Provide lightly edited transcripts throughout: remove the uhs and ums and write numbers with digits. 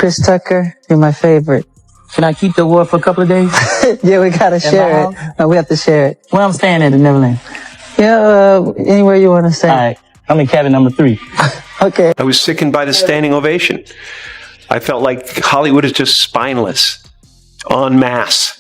Chris Tucker, you're my favorite. Can I keep the award for a couple of days? Yeah, we gotta share it. No, we have to share it. Where I'm staying at the Neverland? Yeah, anywhere you want to stay. All right. I'm in cabin number 3. Okay. I was sickened by the standing ovation. I felt like Hollywood is just spineless, en masse.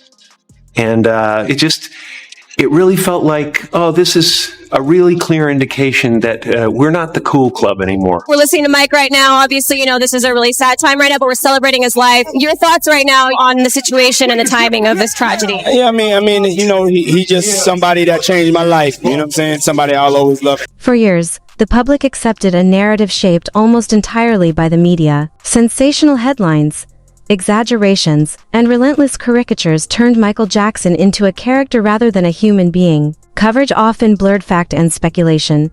And it really felt like, oh, this is a really clear indication that we're not the cool club anymore. We're listening to Mike right now. Obviously, you know, this is a really sad time right now, but we're celebrating his life. Your thoughts right now on the situation and the timing of this tragedy? Yeah, I mean, you know, he just somebody that changed my life. You know what I'm saying? Somebody I'll always love. For years, the public accepted a narrative shaped almost entirely by the media. Sensational headlines, exaggerations, and relentless caricatures turned Michael Jackson into a character rather than a human being. Coverage often blurred fact and speculation.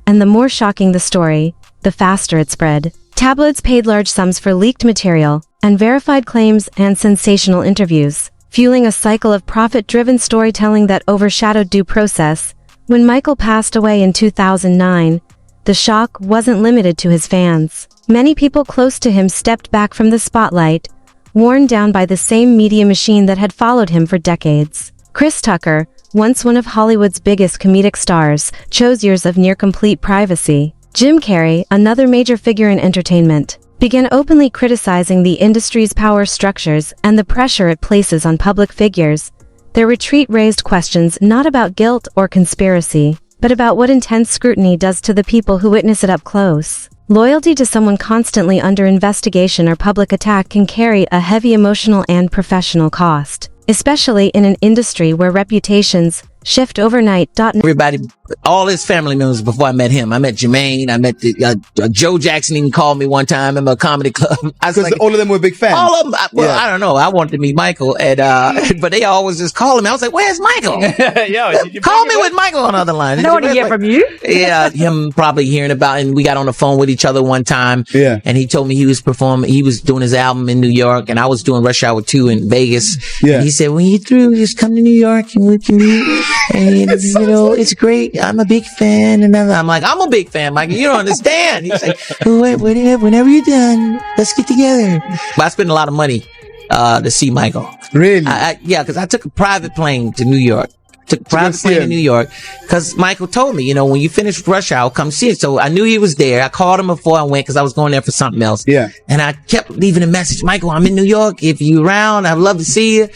And the more shocking the story, the faster it spread. Tabloids paid large sums for leaked material, unverified claims, and sensational interviews, fueling a cycle of profit-driven storytelling that overshadowed due process. When Michael passed away in 2009, the shock wasn't limited to his fans. Many people close to him stepped back from the spotlight, worn down by the same media machine that had followed him for decades. Chris Tucker, once one of Hollywood's biggest comedic stars, chose years of near-complete privacy. Jim Carrey, another major figure in entertainment, began openly criticizing the industry's power structures and the pressure it places on public figures. Their retreat raised questions not about guilt or conspiracy, but about what intense scrutiny does to the people who witness it up close. Loyalty to someone constantly under investigation or public attack can carry a heavy emotional and professional cost, especially in an industry where reputations shift overnight. Everybody, all his family members before I met him. I met Jermaine. I met Joe Jackson even called me one time in a comedy club. Because like, all of them were big fans. All of them. I don't know. I wanted to meet Michael, and but they always just calling me. I was like, "Where's Michael? Call me with Michael on the other line." I want to hear from you. Yeah, him probably hearing about, and we got on the phone with each other one time. Yeah, and he told me he was performing. He was doing his album in New York, and I was doing Rush Hour 2 in Vegas. Yeah, and he said, "When you're through, just come to New York and we can meet." And you know, it's great. I'm a big fan. And I'm like, I'm a big fan, Mike. You don't understand. He's like, whenever you're done, let's get together. But I spent a lot of money to see Michael. Really? Yeah, because I took a private plane to New York. Took a private plane to New York because Michael told me, you know, when you finish Rush Hour, come see it. So I knew he was there. I called him before I went because I was going there for something else. Yeah. And I kept leaving a message. Michael, I'm in New York. If you're around, I'd love to see you.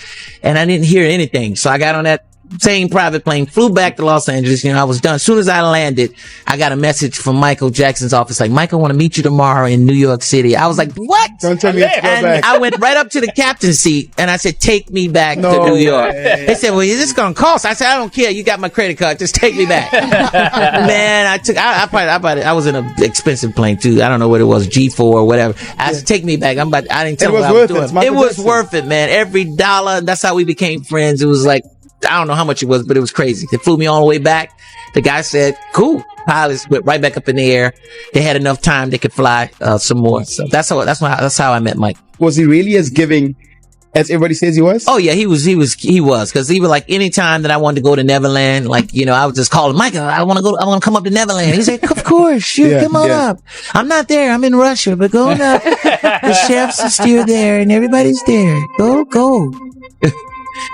And I didn't hear anything. So I got on that same private plane, flew back to Los Angeles. You know, I was done. As soon as I landed, I got a message from Michael Jackson's office, like, Michael, want to meet you tomorrow in New York City. I was like, what? Don't tell me to go back. I went right up to the captain's seat and I said, take me back to New York. They said, well, is this going to cost? I said, I don't care. You got my credit card. Just take me back. Man, I was in an expensive plane too. I don't know what it was, G4 or whatever. I said, take me back. I didn't tell him what I was doing. It was worth it, man. Every dollar. That's how we became friends. It was like, I don't know how much it was, but it was crazy. They flew me all the way back. The guy said, cool. Pilots went right back up in the air. They had enough time. They could fly some more. So that's how I met Mike. Was he really as giving as everybody says he was? Oh yeah, he was. Cause he was like, anytime that I wanted to go to Neverland, like, you know, I would just call him, Michael, I want to come up to Neverland. He said, of course, shoot, come on up. I'm not there. I'm in Russia, but go on up. The chefs are still there and everybody's there. Go.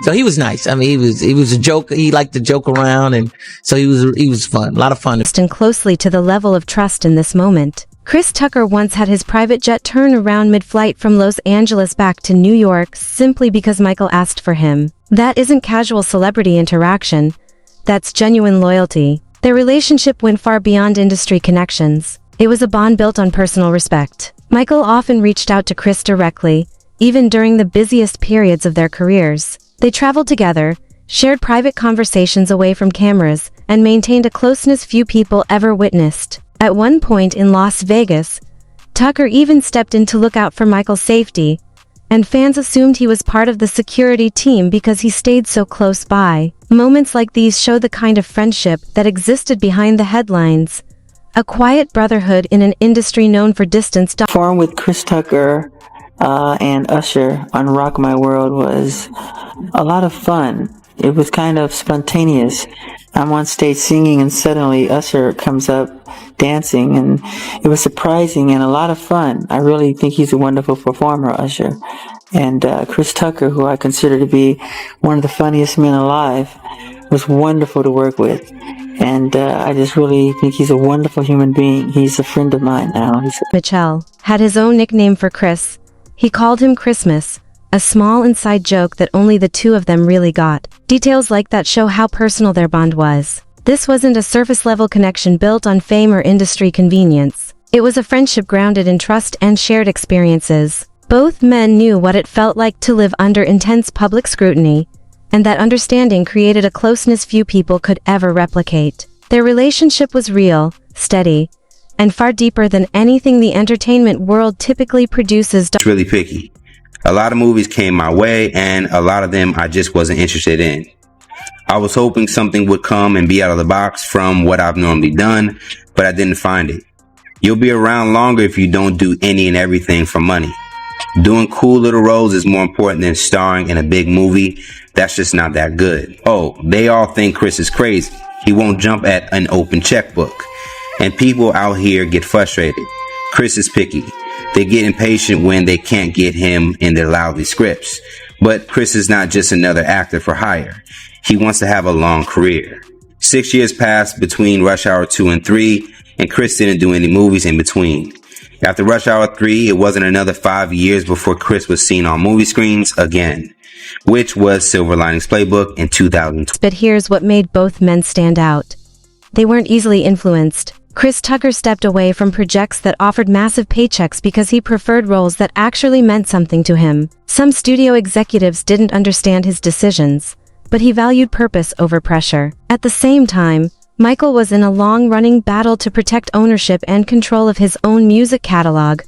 So he was nice. I mean, he was a joke. He liked to joke around, and so he was fun. A lot of fun. Listened closely to the level of trust in this moment. Chris Tucker once had his private jet turn around mid-flight from Los Angeles back to New York simply because Michael asked for him. That isn't casual celebrity interaction. That's genuine loyalty. Their relationship went far beyond industry connections. It was a bond built on personal respect. Michael often reached out to Chris directly, even during the busiest periods of their careers. They traveled together, shared private conversations away from cameras, and maintained a closeness few people ever witnessed. At one point in Las Vegas, Tucker even stepped in to look out for Michael's safety, and fans assumed he was part of the security team because he stayed so close by. Moments like these show the kind of friendship that existed behind the headlines. A quiet brotherhood in an industry known for distance. Perform with Chris Tucker and Usher on Rock My World was a lot of fun. It was kind of spontaneous. I'm on stage singing, and suddenly Usher comes up dancing, and it was surprising and a lot of fun. I really think he's a wonderful performer, Usher. And Chris Tucker, who I consider to be one of the funniest men alive, was wonderful to work with. And I just really think he's a wonderful human being. He's a friend of mine now. Michelle had his own nickname for Chris. He called him Christmas, a small inside joke that only the two of them really got. Details like that show how personal their bond was. This wasn't a surface-level connection built on fame or industry convenience. It was a friendship grounded in trust and shared experiences. Both men knew what it felt like to live under intense public scrutiny, and that understanding created a closeness few people could ever replicate. Their relationship was real, steady, and far deeper than anything the entertainment world typically produces. It's really picky. A lot of movies came my way, and a lot of them I just wasn't interested in. I was hoping something would come and be out of the box from what I've normally done, but I didn't find it. You'll be around longer if you don't do any and everything for money. Doing cool little roles is more important than starring in a big movie that's just not that good. Oh, they all think Chris is crazy. He won't jump at an open checkbook. And people out here get frustrated. Chris is picky. They get impatient when they can't get him in their lousy scripts. But Chris is not just another actor for hire. He wants to have a long career. 6 years passed between Rush Hour 2 and 3, and Chris didn't do any movies in between. After Rush Hour 3, it wasn't another 5 years before Chris was seen on movie screens again, which was Silver Linings Playbook in 2002. But here's what made both men stand out. They weren't easily influenced. Chris Tucker stepped away from projects that offered massive paychecks because he preferred roles that actually meant something to him. Some studio executives didn't understand his decisions, but he valued purpose over pressure. At the same time, Michael was in a long-running battle to protect ownership and control of his own music catalog,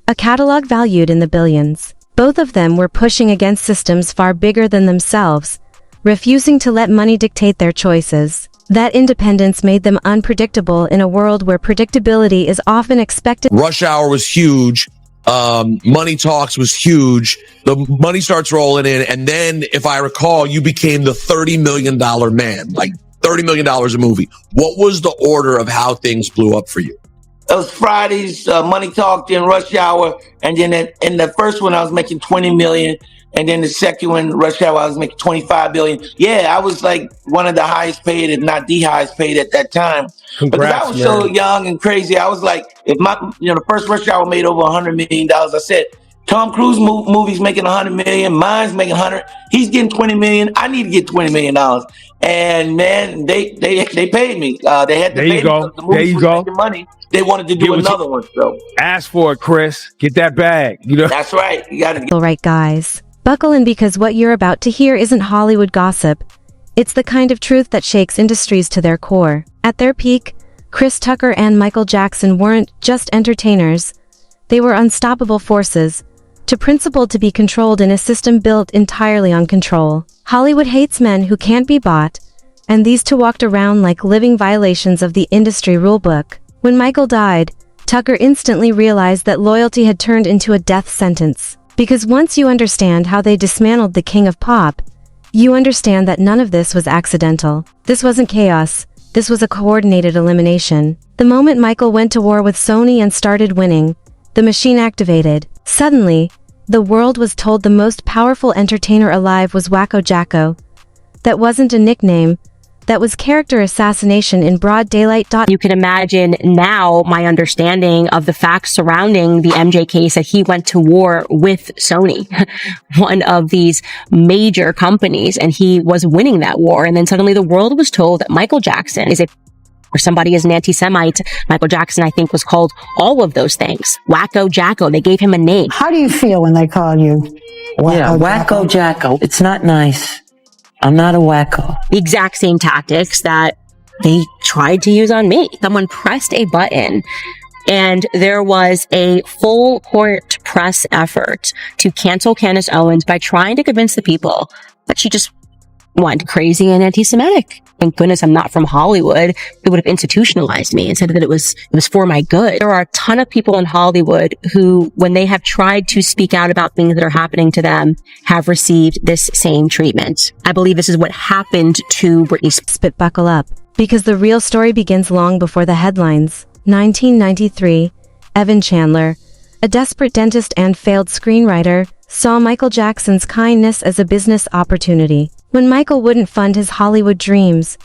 a catalog valued in the billions. Both of them were pushing against systems far bigger than themselves, refusing to let money dictate their choices. That independence made them unpredictable in a world where predictability is often expected. Rush Hour was huge. Money Talks was huge. The money starts rolling in. And then, if I recall, you became the $30 million man, like $30 million a movie. What was the order of how things blew up for you? It was Fridays, Money Talk, then Rush Hour. And then in the first one, I was making 20 million. And then the second one, Rush Hour, I was making 25 billion. Yeah, I was like one of the highest paid, if not the highest paid at that time. Because I was so young and crazy. I was like, if the first Rush Hour made over $100 million, I said, Tom Cruise movie's making 100 million, mine's making 100. He's getting 20 million. I need to get $20 million. And man, they paid me. They had to pay me because the movie was making money. They wanted to do another one. So ask for it, Chris. Get that bag. That's right. You got to. All right, guys. Buckle in, because what you're about to hear isn't Hollywood gossip. It's the kind of truth that shakes industries to their core. At their peak, Chris Tucker and Michael Jackson weren't just entertainers. They were unstoppable forces, too principled to be controlled in a system built entirely on control. Hollywood hates men who can't be bought, and these two walked around like living violations of the industry rulebook. When Michael died, Tucker instantly realized that loyalty had turned into a death sentence. Because once you understand how they dismantled the king of pop, you understand that none of this was accidental. This wasn't chaos. This was a coordinated elimination. The moment Michael went to war with Sony and started winning, the machine activated. Suddenly, the world was told the most powerful entertainer alive was Wacko Jacko. That wasn't a nickname. That was character assassination in broad daylight. You can imagine now my understanding of the facts surrounding the MJ case, that he went to war with Sony, one of these major companies, and he was winning that war. And then suddenly the world was told that Michael Jackson or somebody is an anti-Semite. Michael Jackson, I think, was called all of those things. Wacko Jacko. They gave him a name. How do you feel when they call you Wacko Jacko? It's not nice. I'm not a wacko. The exact same tactics that they tried to use on me. Someone pressed a button, and there was a full court press effort to cancel Candace Owens by trying to convince the people that she just one, crazy and anti-Semitic. Thank goodness I'm not from Hollywood. It would have institutionalized me and said that it was for my good. There are a ton of people in Hollywood who, when they have tried to speak out about things that are happening to them, have received this same treatment. I believe this is what happened to Britney Spears. Buckle up, because the real story begins long before the headlines. 1993, Evan Chandler, a desperate dentist and failed screenwriter, saw Michael Jackson's kindness as a business opportunity. When Michael wouldn't fund his Hollywood dreams,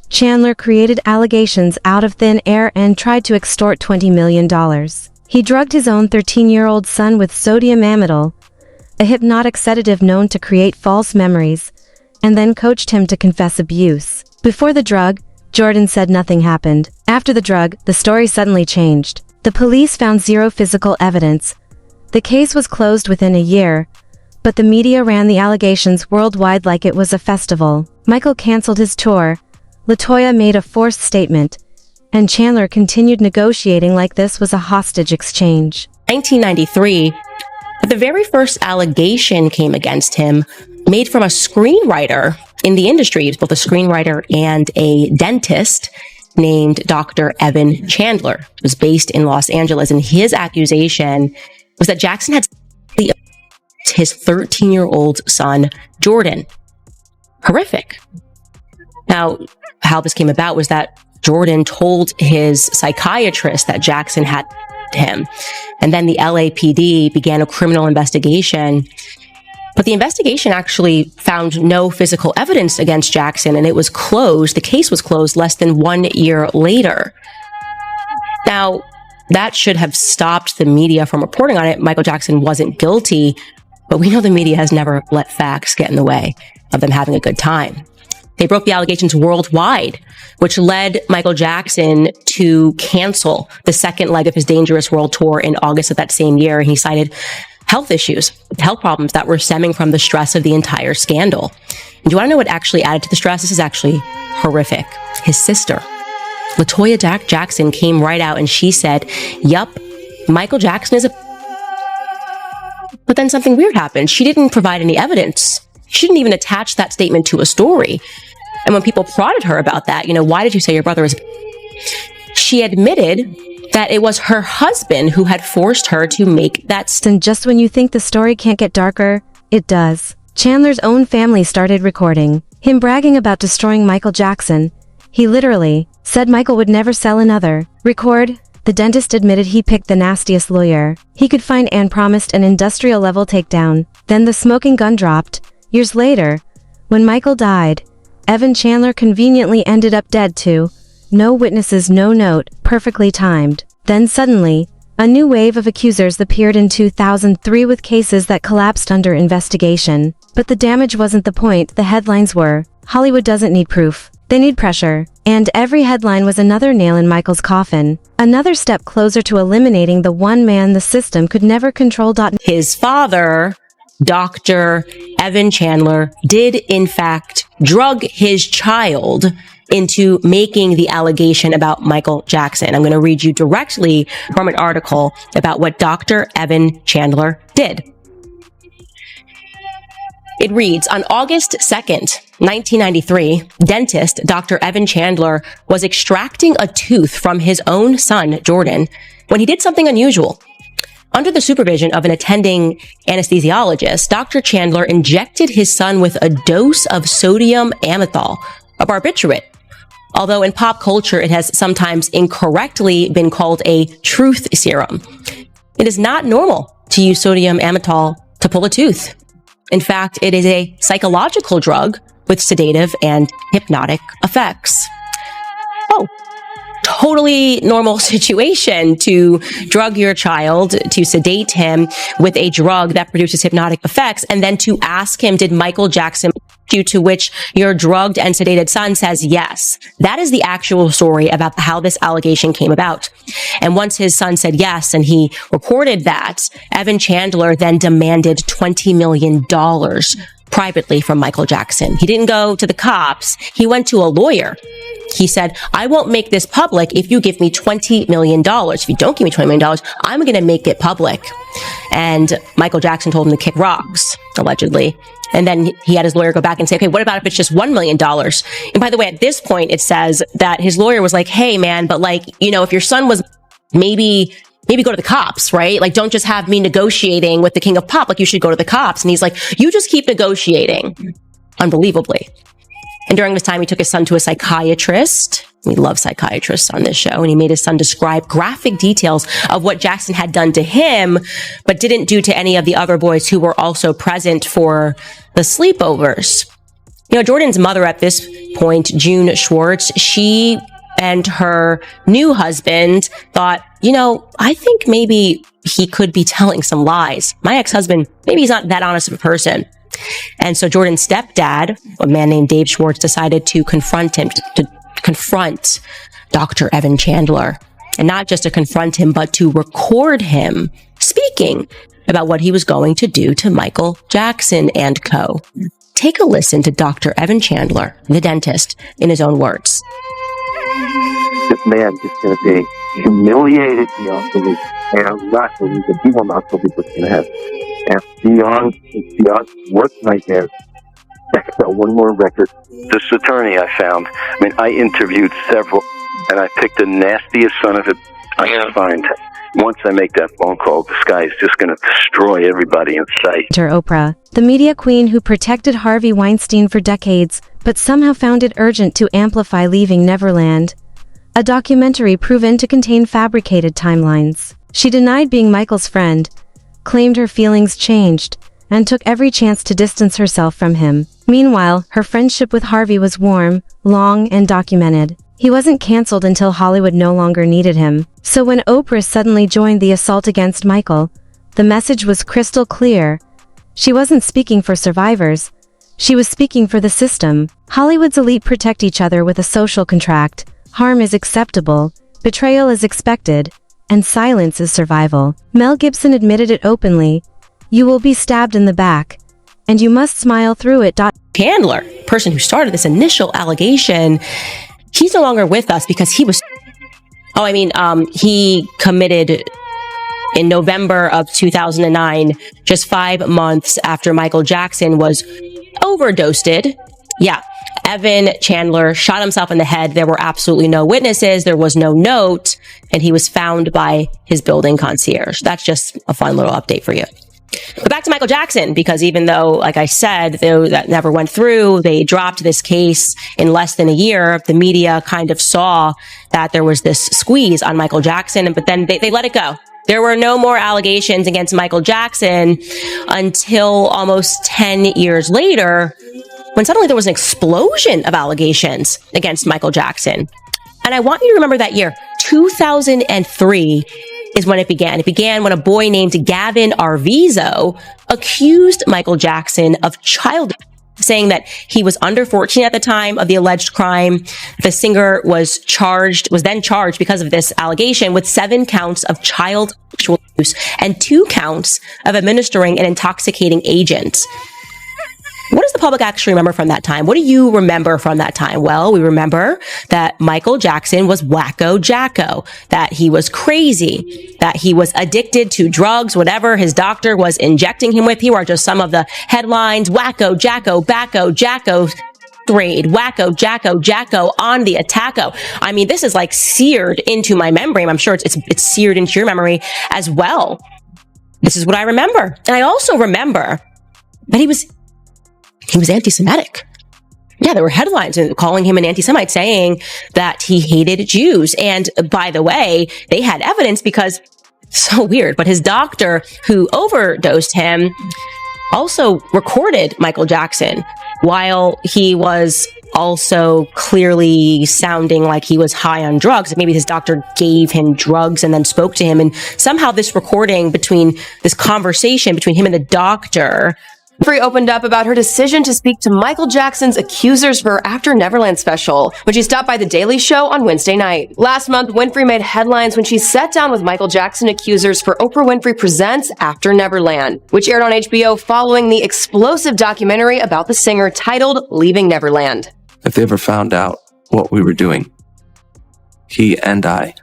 Chandler created allegations out of thin air and tried to extort $20 million. He drugged his own 13-year-old son with sodium amytal, a hypnotic sedative known to create false memories, and then coached him to confess abuse. Before the drug, Jordan said nothing happened. After the drug, the story suddenly changed. The police found zero physical evidence. The case was closed within a year, but the media ran the allegations worldwide like it was a festival. Michael canceled his tour, LaToya made a forced statement, and Chandler continued negotiating like this was a hostage exchange. 1993, the very first allegation came against him, made from a screenwriter in the industry. He was both a screenwriter and a dentist named Dr. Evan Chandler. It was based in Los Angeles, and his accusation was that Jackson had his 13-year-old son, Jordan. Horrific. Now, how this came about was that Jordan told his psychiatrist that Jackson had him. And then the LAPD began a criminal investigation. But the investigation actually found no physical evidence against Jackson, and it was closed. The case was closed less than 1 year later. Now, that should have stopped the media from reporting on it. Michael Jackson wasn't guilty, but we know the media has never let facts get in the way of them having a good time. They broke the allegations worldwide, which led Michael Jackson to cancel the second leg of his Dangerous World Tour in August of that same year. And he cited health issues, health problems that were stemming from the stress of the entire scandal. And do you want to know what actually added to the stress? This is actually horrific. His sister, LaToya Jackson, came right out and she said, yup, Michael Jackson is a... But then something weird happened. She didn't provide any evidence. She didn't even attach that statement to a story. And when people prodded her about that, why did you say your brother is... She admitted that it was her husband who had forced her to make that... And just when you think the story can't get darker, it does. Chandler's own family started recording him bragging about destroying Michael Jackson. He literally said Michael would never sell another record. The dentist admitted he picked the nastiest lawyer he could find and promised an industrial-level takedown. Then the smoking gun dropped. Years later, when Michael died, Evan Chandler conveniently ended up dead too. No witnesses, no note, perfectly timed. Then suddenly, a new wave of accusers appeared in 2003 with cases that collapsed under investigation. But the damage wasn't the point, the headlines were. Hollywood doesn't need proof. They need pressure. And every headline was another nail in Michael's coffin. Another step closer to eliminating the one man the system could never control. His father, Dr. Evan Chandler, did in fact drug his child into making the allegation about Michael Jackson. I'm going to read you directly from an article about what Dr. Evan Chandler did. It reads, on August 2nd, 1993, dentist Dr. Evan Chandler was extracting a tooth from his own son, Jordan, when he did something unusual. Under the supervision of an attending anesthesiologist, Dr. Chandler injected his son with a dose of sodium amytal, a barbiturate. Although in pop culture it has sometimes incorrectly been called a truth serum. It is not normal to use sodium amytal to pull a tooth. In fact, it is a psychological drug with sedative and hypnotic effects. Oh, totally normal situation to drug your child, to sedate him with a drug that produces hypnotic effects, and then to ask him, did Michael Jackson you, to which your drugged and sedated son says yes. That is the actual story about how this allegation came about. And once his son said yes, and he recorded that, Evan Chandler then demanded $20 million privately from Michael Jackson. He didn't go to the cops. He went to a lawyer. He said, I won't make this public if you give me $20 million. If you don't give me $20 million, I'm going to make it public. And Michael Jackson told him to kick rocks, allegedly. And then he had his lawyer go back and say, okay, what about if it's just $1 million? And by the way, at this point, it says that his lawyer was like, hey, man, but like, you know, if your son was maybe go to the cops, right? Like, don't just have me negotiating with the king of pop. Like, you should go to the cops. And he's like, you just keep negotiating. Unbelievably. And during this time, he took his son to a psychiatrist. We love psychiatrists on this show. And he made his son describe graphic details of what Jackson had done to him, but didn't do to any of the other boys who were also present for the sleepovers. You know, Jordan's mother at this point, June Schwartz, she and her new husband thought, you know, I think maybe he could be telling some lies. My ex-husband, maybe he's not that honest of a person. And so Jordan's stepdad, a man named Dave Schwartz, decided to confront him, to confront Dr. Evan Chandler. And not just to confront him, but to record him speaking about what he was going to do to Michael Jackson and co. Take a listen to Dr. Evan Chandler, the dentist, in his own words. This man is going to be humiliated beyond belief, and I'm not believing he will not believe what's going to happen. And beyond worst nightmares, one more record. This attorney I found, I mean, I interviewed several, and I picked the nastiest son of it I could find. Once I make that phone call, this guy is just going to destroy everybody in sight. Oprah, the media queen who protected Harvey Weinstein for decades, but somehow found it urgent to amplify Leaving Neverland, a documentary proven to contain fabricated timelines. She denied being Michael's friend, claimed her feelings changed, and took every chance to distance herself from him. Meanwhile, her friendship with Harvey was warm, long, and documented. He wasn't canceled until Hollywood no longer needed him. So when Oprah suddenly joined the assault against Michael, the message was crystal clear. She wasn't speaking for survivors. She was speaking for the system. Hollywood's elite protect each other with a social contract. Harm is acceptable, betrayal is expected, and silence is survival. Mel Gibson admitted it openly. You will be stabbed in the back, and you must smile through it. Chandler, person who started this initial allegation, he's no longer with us because he committed in November of 2009, just 5 months after Michael Jackson was overdosed. Yeah. Evan Chandler shot himself in the head. There were absolutely no witnesses. There was no note, and he was found by his building concierge. That's just a fun little update for you. But back to Michael Jackson, because even though, like I said, though that never went through, they dropped this case in less than a year. The media kind of saw that there was this squeeze on Michael Jackson, but then they let it go. There were no more allegations against Michael Jackson until almost 10 years later, when suddenly there was an explosion of allegations against Michael Jackson. And I want you to remember that year, 2003, is when it began. It began when a boy named Gavin Arvizo accused Michael Jackson of child, saying that he was under 14 at the time of the alleged crime. The singer was then charged because of this allegation with 7 counts of child sexual abuse and 2 counts of administering an intoxicating agent. What does the public actually remember from that time? What do you remember from that time? Well, we remember that Michael Jackson was wacko jacko, that he was crazy, that he was addicted to drugs, whatever his doctor was injecting him with. Here are just some of the headlines: wacko jacko, backo jacko, grade, wacko jacko, jacko on the attacko. I mean, this is like seared into my memory. I'm sure it's seared into your memory as well. This is what I remember. And I also remember that he was anti-Semitic. Yeah, there were headlines calling him an anti-Semite, saying that he hated Jews. And by the way, they had evidence because, so weird, but his doctor who overdosed him also recorded Michael Jackson while he was also clearly sounding like he was high on drugs. Maybe his doctor gave him drugs and then spoke to him. And somehow this conversation between him and the doctor Winfrey opened up about her decision to speak to Michael Jackson's accusers for her After Neverland special when she stopped by The Daily Show on Wednesday night. Last month, Winfrey made headlines when she sat down with Michael Jackson accusers for Oprah Winfrey Presents After Neverland, which aired on HBO following the explosive documentary about the singer titled Leaving Neverland. If they ever found out what we were doing, he and I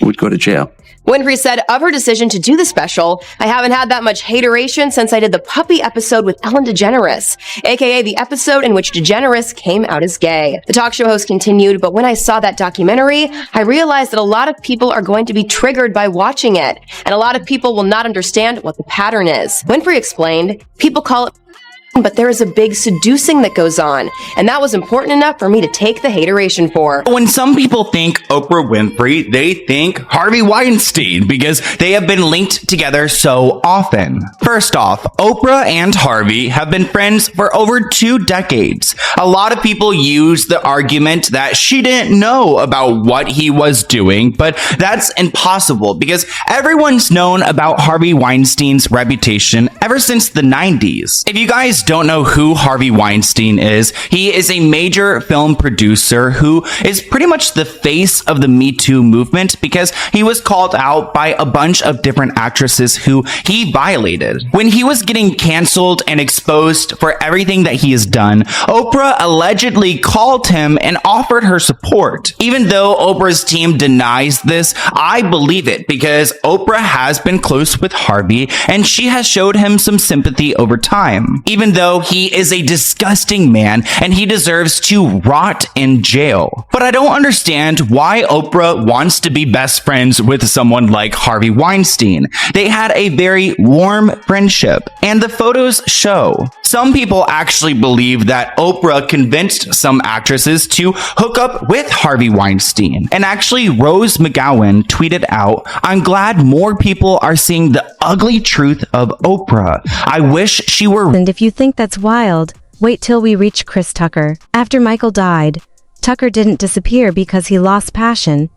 would go to jail. Winfrey said of her decision to do the special, "I haven't had that much hateration since I did the puppy episode with Ellen DeGeneres, aka the episode in which DeGeneres came out as gay." The talk show host continued, "But when I saw that documentary, I realized that a lot of people are going to be triggered by watching it, and a lot of people will not understand what the pattern is." Winfrey explained, "People call it, but there is a big seducing that goes on, and that was important enough for me to take the hateration for." When some people think Oprah Winfrey, they think Harvey Weinstein because they have been linked together so often. First off, Oprah and Harvey have been friends for over 2 decades. A lot of people use the argument that she didn't know about what he was doing, but that's impossible because everyone's known about Harvey Weinstein's reputation ever since the 90s. If you guys don't know who Harvey Weinstein is, he is a major film producer who is pretty much the face of the Me Too movement because he was called out by a bunch of different actresses who he violated. When he was getting canceled and exposed for everything that he has done, Oprah allegedly called him and offered her support. Even though Oprah's team denies this, I believe it because Oprah has been close with Harvey and she has showed him some sympathy over time. Even though he is a disgusting man and he deserves to rot in jail. But I don't understand why Oprah wants to be best friends with someone like Harvey Weinstein. They had a very warm friendship, and the photos show. Some people actually believe that Oprah convinced some actresses to hook up with Harvey Weinstein. And actually, Rose McGowan tweeted out, "I'm glad more people are seeing the ugly truth of Oprah. I wish she were..." And if you think that's wild, wait till we reach Chris Tucker. After Michael died, Tucker didn't disappear because he lost passion.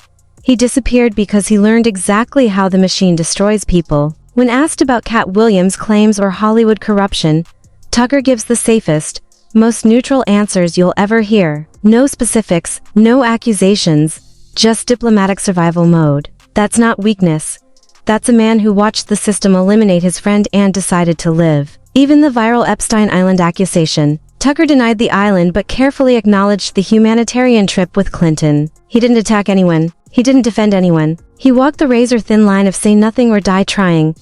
He disappeared because he learned exactly how the machine destroys people. When asked about Cat Williams' claims or Hollywood corruption, Tucker gives the safest, most neutral answers you'll ever hear. No specifics, no accusations, just diplomatic survival mode. That's not weakness. That's a man who watched the system eliminate his friend and decided to live. Even the viral Epstein Island accusation, Tucker denied the island but carefully acknowledged the humanitarian trip with Clinton. He didn't attack anyone. He didn't defend anyone. He walked the razor-thin line of say nothing or die trying.